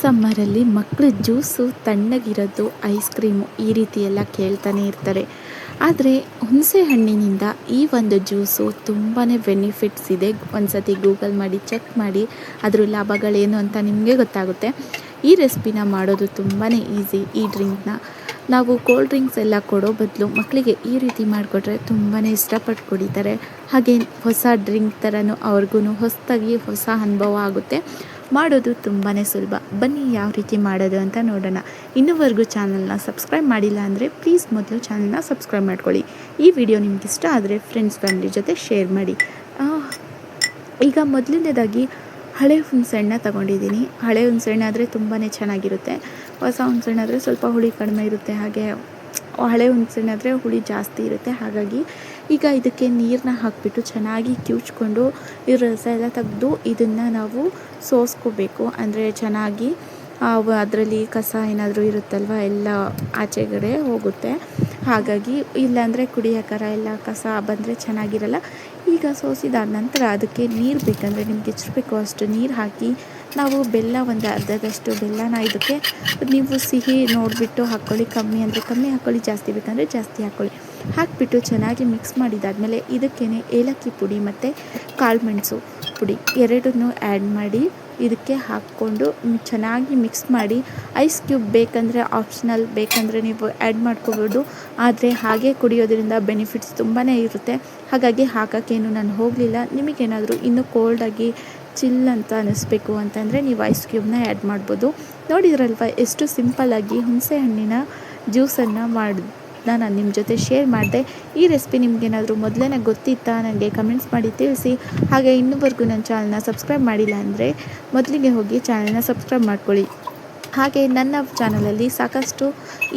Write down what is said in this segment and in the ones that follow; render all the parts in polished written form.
ಸಮ್ಮರಲ್ಲಿ ಮಕ್ಕಳು juice ತಣ್ಣಗಿರೋದು ice cream ಈ ರೀತಿ ಎಲ್ಲ ಕೇಳ್ತಾನೆ ಇರ್ತಾರೆ. ಆದರೆ ಹುಣಸೆ ಹಣ್ಣಿನಿಂದ ಈ ಒಂದು ಜ್ಯೂಸು ತುಂಬಾ ಬೆನಿಫಿಟ್ಸ್ ಇದೆ. ಒಂದು ಸತಿ ಗೂಗಲ್ ಮಾಡಿ ಚೆಕ್ ಮಾಡಿ ಅದರ ಲಾಭಗಳೇನು ಅಂತ ನಿಮಗೆ ಗೊತ್ತಾಗುತ್ತೆ. ಈ ರೆಸಿಪಿನ ಮಾಡೋದು ತುಂಬಾ ಈಸಿ. ಈ ಡ್ರಿಂಕ್ನ ನಾವು ಕೋಲ್ಡ್ ಡ್ರಿಂಕ್ಸ್ ಎಲ್ಲ ಕೊಡೋ ಬದಲು ಮಕ್ಕಳಿಗೆ ಈ ರೀತಿ ಮಾಡಿಕೊಟ್ರೆ ತುಂಬಾ ಇಷ್ಟಪಟ್ಟು ಕುಡಿತಾರೆ. ಹಾಗೆ ಹೊಸ ಡ್ರಿಂಕ್ ಥರನೂ ಅವ್ರಿಗೂ ಹೊಸದಾಗಿ ಹೊಸ ಅನುಭವ ಆಗುತ್ತೆ. ಮಾಡೋದು ತುಂಬಾ ಸುಲಭ. ಬನ್ನಿ ಯಾವ ರೀತಿ ಮಾಡೋದು ಅಂತ ನೋಡೋಣ. ಇನ್ನೂವರೆಗೂ ಚಾನಲ್ನ ಸಬ್ಸ್ಕ್ರೈಬ್ ಮಾಡಿಲ್ಲ ಅಂದರೆ ಪ್ಲೀಸ್ ಮೊದಲು ಚಾನಲ್ನ ಸಬ್ಸ್ಕ್ರೈಬ್ ಮಾಡ್ಕೊಳ್ಳಿ. ಈ ವಿಡಿಯೋ ನಿಮ್ಗೆ ಇಷ್ಟ ಆದರೆ ಫ್ರೆಂಡ್ಸ್ ಫ್ಯಾಮಿಲಿ ಜೊತೆ ಶೇರ್ ಮಾಡಿ. ಈಗ ಮೊದಲನೇದಾಗಿ ಹಳೆ ಹುಣಸೆಹಣ್ಣ ತೊಗೊಂಡಿದ್ದೀನಿ. ಹಳೆ ಹುಣಸೆಹಣ್ಣು ಆದರೆ ತುಂಬಾ ಚೆನ್ನಾಗಿರುತ್ತೆ. ಹೊಸ ಹುಣಸೆಹಣ್ಣು ಆದರೆ ಸ್ವಲ್ಪ ಹುಳಿ ಕಡಿಮೆ ಇರುತ್ತೆ. ಹಾಗೆ ಹಳೆ ಹುಣಸೆಹಣ್ಣಾದರೆ ಹುಳಿ ಜಾಸ್ತಿ ಇರುತ್ತೆ. ಹಾಗಾಗಿ ಈಗ ಇದಕ್ಕೆ ನೀರನ್ನ ಹಾಕಿಬಿಟ್ಟು ಚೆನ್ನಾಗಿ ಕಿವುಚ್ಕೊಂಡು ಈ ರಸ ಎಲ್ಲ ತೆಗೆದು ಇದನ್ನು ನಾವು ಸೋಸ್ಕೋಬೇಕು. ಅಂದರೆ ಚೆನ್ನಾಗಿ ಅದರಲ್ಲಿ ಕಸ ಏನಾದರೂ ಇರುತ್ತಲ್ವ ಎಲ್ಲ ಆಚೆಗಡೆ ಹೋಗುತ್ತೆ. ಹಾಗಾಗಿ ಇಲ್ಲಾಂದರೆ ಕುಡಿಯೋಕ್ಕಾರ ಎಲ್ಲ ಕಸ ಬಂದರೆ ಚೆನ್ನಾಗಿರಲ್ಲ. ಈಗ ಸೋಸಿದಾದ ನಂತರ ಅದಕ್ಕೆ ನೀರು ಬೇಕಂದರೆ ನಿಮ್ಗೆ ಎಷ್ಟು ಬೇಕೋ ಅಷ್ಟು ನೀರು ಹಾಕಿ ನಾವು ಬೆಲ್ಲ ಒಂದು ಅರ್ಧದಷ್ಟು ಬೆಲ್ಲನ ಇದಕ್ಕೆ ನೀವು ಸಿಹಿ ನೋಡಿಬಿಟ್ಟು ಹಾಕ್ಕೊಳ್ಳಿ. ಕಮ್ಮಿ ಅಂದರೆ ಕಮ್ಮಿ ಹಾಕ್ಕೊಳ್ಳಿ, ಜಾಸ್ತಿ ಬೇಕಂದರೆ ಜಾಸ್ತಿ ಹಾಕ್ಕೊಳ್ಳಿ. ಹಾಕಿಬಿಟ್ಟು ಚೆನ್ನಾಗಿ ಮಿಕ್ಸ್ ಮಾಡಿದಾದಮೇಲೆ ಇದಕ್ಕೇ ಏಲಕ್ಕಿ ಪುಡಿ ಮತ್ತು ಕಾಳುಮೆಣಸು ಪುಡಿ ಎರಡನ್ನೂ ಆ್ಯಡ್ ಮಾಡಿ ಇದಕ್ಕೆ ಹಾಕ್ಕೊಂಡು ಚೆನ್ನಾಗಿ ಮಿಕ್ಸ್ ಮಾಡಿ ಐಸ್ ಕ್ಯೂಬ್ ಬೇಕಂದರೆ ಆಪ್ಷನಲ್, ಬೇಕಂದರೆ ನೀವು ಆ್ಯಡ್ ಮಾಡ್ಕೋಬೋದು. ಆದರೆ ಹಾಗೆ ಕುಡಿಯೋದ್ರಿಂದ ಬೆನಿಫಿಟ್ಸ್ ತುಂಬಾ ಇರುತ್ತೆ. ಹಾಗಾಗಿ ಹಾಕೋಕ್ಕೇನು ನಾನು ಹೋಗಲಿಲ್ಲ. ನಿಮಗೇನಾದರೂ ಇನ್ನೂ ಕೋಲ್ಡಾಗಿ ಚಿಲ್ ಅಂತ ಅನ್ನಿಸ್ಬೇಕು ಅಂತಂದರೆ ನೀವು ಐಸ್ ಕ್ಯೂಬ್ನ ಆ್ಯಡ್ ಮಾಡ್ಬೋದು. ನೋಡಿದ್ರಲ್ವ ಎಷ್ಟು ಸಿಂಪಲ್ಲಾಗಿ ಹುಣಸೆ ಹಣ್ಣಿನ ಜ್ಯೂಸನ್ನು ನಾನು ನಿಮ್ಮ ಜೊತೆ ಶೇರ್ ಮಾಡಿದೆ. ಈ ರೆಸಿಪಿ ನಿಮಗೇನಾದರೂ ಮೊದಲೇ ಗೊತ್ತಿತ್ತಾ ನನಗೆ ಕಮೆಂಟ್ಸ್ ಮಾಡಿ ತಿಳಿಸಿ. ಹಾಗೆ ಇನ್ನೂವರೆಗೂ ನನ್ನ ಚಾನಲ್ನ ಸಬ್ಸ್ಕ್ರೈಬ್ ಮಾಡಿಲ್ಲ ಅಂದರೆ ಮೊದಲಿಗೆ ಹೋಗಿ ಚಾನಲ್ನ ಸಬ್ಸ್ಕ್ರೈಬ್ ಮಾಡ್ಕೊಳ್ಳಿ. ಹಾಗೆ ನನ್ನ ಚಾನಲಲ್ಲಿ ಸಾಕಷ್ಟು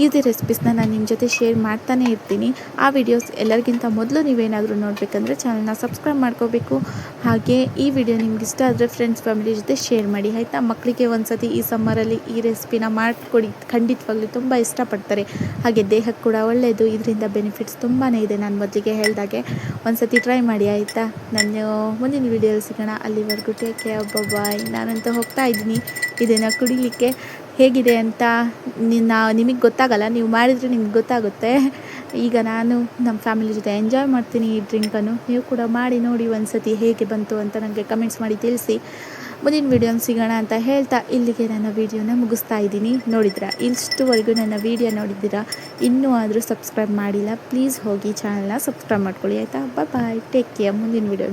ಈಸಿ ರೆಸಿಪೀಸ್ನ ನಾನು ನಿಮ್ಮ ಜೊತೆ ಶೇರ್ ಮಾಡ್ತಾನೆ ಇರ್ತೀನಿ. ಆ ವಿಡಿಯೋಸ್ ಎಲ್ಲರಿಗಿಂತ ಮೊದಲು ನೀವೇನಾದರೂ ನೋಡಬೇಕಂದ್ರೆ ಚಾನಲ್ನ ಸಬ್ಸ್ಕ್ರೈಬ್ ಮಾಡ್ಕೋಬೇಕು. ಹಾಗೆ ಈ ವಿಡಿಯೋ ನಿಮ್ಗೆ ಇಷ್ಟ ಆದರೆ ಫ್ರೆಂಡ್ಸ್ ಫ್ಯಾಮಿಲಿ ಜೊತೆ ಶೇರ್ ಮಾಡಿ ಆಯಿತಾ. ಮಕ್ಕಳಿಗೆ ಒಂದು ಸತಿ ಈ ಸಮ್ಮರಲ್ಲಿ ಈ ರೆಸಿಪಿನ ಮಾಡಿಕೊಡಿ, ಖಂಡಿತವಾಗ್ಲೂ ತುಂಬ ಇಷ್ಟಪಡ್ತಾರೆ. ಹಾಗೆ ದೇಹಕ್ಕೆ ಕೂಡ ಒಳ್ಳೆಯದು. ಇದರಿಂದ ಬೆನಿಫಿಟ್ಸ್ ತುಂಬಾ ಇದೆ. ನಾನು ಮೊದಲಿಗೆ ಹೇಳಿದಾಗೆ ಒಂದು ಸತಿ ಟ್ರೈ ಮಾಡಿ ಆಯಿತಾ. ನಾನು ಮುಂದಿನ ವಿಡಿಯೋದಲ್ಲಿ ಸಿಗೋಣ. ಅಲ್ಲಿವರೆಗೂ ಟೇಕ್ ಕೇರ್, ಬಾಯ್. ನಾನಂತೂ ಹೋಗ್ತಾ ಇದ್ದೀನಿ ಇದನ್ನು ಕುಡಿಲಿಕ್ಕೆ. ಹೇಗಿದೆ ಅಂತ ನಿಮಗೆ ಗೊತ್ತಾಗಲ್ಲ, ನೀವು ಮಾಡಿದರೆ ನಿಮ್ಗೆ ಗೊತ್ತಾಗುತ್ತೆ. ಈಗ ನಾನು ನಮ್ಮ ಫ್ಯಾಮಿಲಿ ಜೊತೆ ಎಂಜಾಯ್ ಮಾಡ್ತೀನಿ ಈ ಡ್ರಿಂಕನ್ನು. ನೀವು ಕೂಡ ಮಾಡಿ ನೋಡಿ ಒಂದು ಸತಿ ಹೇಗೆ ಬಂತು ಅಂತ ನನಗೆ ಕಮೆಂಟ್ಸ್ ಮಾಡಿ ತಿಳಿಸಿ. ಮುಂದಿನ ವೀಡಿಯೋನ ಸಿಗೋಣ ಅಂತ ಹೇಳ್ತಾ ಇಲ್ಲಿಗೆ ನನ್ನ ವೀಡಿಯೋನ ಮುಗಿಸ್ತಾ ಇದ್ದೀನಿ. ನೋಡಿದ್ರಾ, ಇಷ್ಟುವರೆಗೂ ನನ್ನ ವೀಡಿಯೋ ನೋಡಿದ್ದೀರಾ, ಇನ್ನೂ ಆದರೂ ಸಬ್ಸ್ಕ್ರೈಬ್ ಮಾಡಿಲ್ಲ ಪ್ಲೀಸ್ ಹೋಗಿ ಚಾನಲ್ನ ಸಬ್ಸ್ಕ್ರೈಬ್ ಮಾಡ್ಕೊಳ್ಳಿ ಆಯಿತಾ. ಬಾಯ್, ಟೇಕ್ ಕೇರ್. ಮುಂದಿನ ವೀಡಿಯೋ